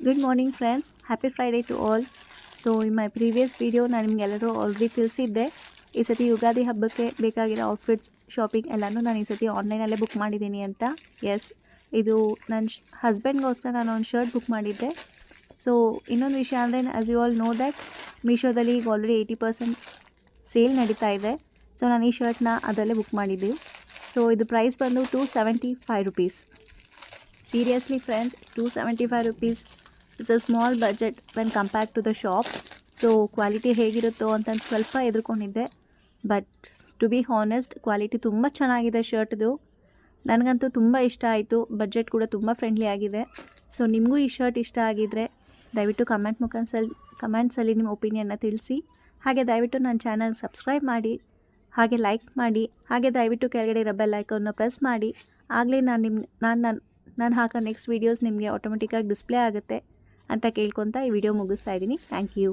Good morning friends, happy Friday to all. So in my previous video ನಾನು ನಿಮಗೆಲ್ಲರೂ already ತಿಳಿಸಿದ್ದೆ ಈ ಸತಿ ಯುಗಾದಿ ಹಬ್ಬಕ್ಕೆ ಬೇಕಾಗಿರೋ ಔಟ್ಫಿಟ್ಸ್ ಶಾಪಿಂಗ್ ಎಲ್ಲನೂ ನಾನು ಈ ಸತಿ ಆನ್ಲೈನಲ್ಲೇ ಬುಕ್ ಮಾಡಿದ್ದೀನಿ ಅಂತ. ಎಸ್, ಇದು ನನ್ನ ಹಸ್ಬೆಂಡ್ಗೋಸ್ಕರ ನಾನು ಒಂದು ಶರ್ಟ್ ಬುಕ್ ಮಾಡಿದ್ದೆ. ಸೊ ಇನ್ನೊಂದು ವಿಷಯ ಅಂದರೆ as you all know that ಮೀಶೋದಲ್ಲಿ ಈಗ ಆಲ್ರೆಡಿ 80% ಸೇಲ್ ನಡೀತಾ ಇದೆ. ಸೊ ನಾನು ಈ ಶರ್ಟ್ನ ಅದರಲ್ಲೇ ಬುಕ್ ಮಾಡಿದ್ದೀವಿ. ಸೊ ಇದು ಪ್ರೈಸ್ ಬಂದು 275 rupees. Seriously friends, 275 rupees. It's a small budget when compared to the shop. So quality ಹೇಗಿರುತ್ತೋ ಅಂತ ಸ್ವಲ್ಪ ಎದುರ್ಕೊಂಡಿದ್ದೆ. But to be honest quality ತುಂಬ ಚೆನ್ನಾಗಿದೆ ಶರ್ಟ್ದು. ನನಗಂತೂ ತುಂಬ ಇಷ್ಟ ಆಯಿತು. ಬಜೆಟ್ ಕೂಡ ತುಂಬ ಫ್ರೆಂಡ್ಲಿ ಆಗಿದೆ. ಸೊ ನಿಮಗೂ ಈ ಶರ್ಟ್ ಇಷ್ಟ ಆಗಿದ್ದರೆ ದಯವಿಟ್ಟು ಕಮೆಂಟ್ಸಲ್ಲಿ ನಿಮ್ಮ ಒಪಿನಿಯನ್ನ ತಿಳಿಸಿ. ಹಾಗೆ ದಯವಿಟ್ಟು ನನ್ನ ಚಾನಲ್ ಸಬ್ಸ್ಕ್ರೈಬ್ ಮಾಡಿ, ಹಾಗೆ ಲೈಕ್ ಮಾಡಿ, ಹಾಗೆ ದಯವಿಟ್ಟು ಕೆಳಗಡೆ ಇರೋ ಬೆಲ್ ಐಕಾನ್ನ ಪ್ರೆಸ್ ಮಾಡಿ. ಆಗಲೇ ನಾನು ಹಾಕೋ ನೆಕ್ಸ್ಟ್ ವೀಡಿಯೋಸ್ ನಿಮಗೆ ಆಟೋಮೆಟಿಕ್ಕಾಗಿ ಡಿಸ್ಪ್ಲೇ ಆಗುತ್ತೆ ಅಂತ ಕೇಳ್ಕೊತಾ ಈ ವಿಡಿಯೋ ಮುಗಿಸ್ತಾ ಇದ್ದೀನಿ. Thank you.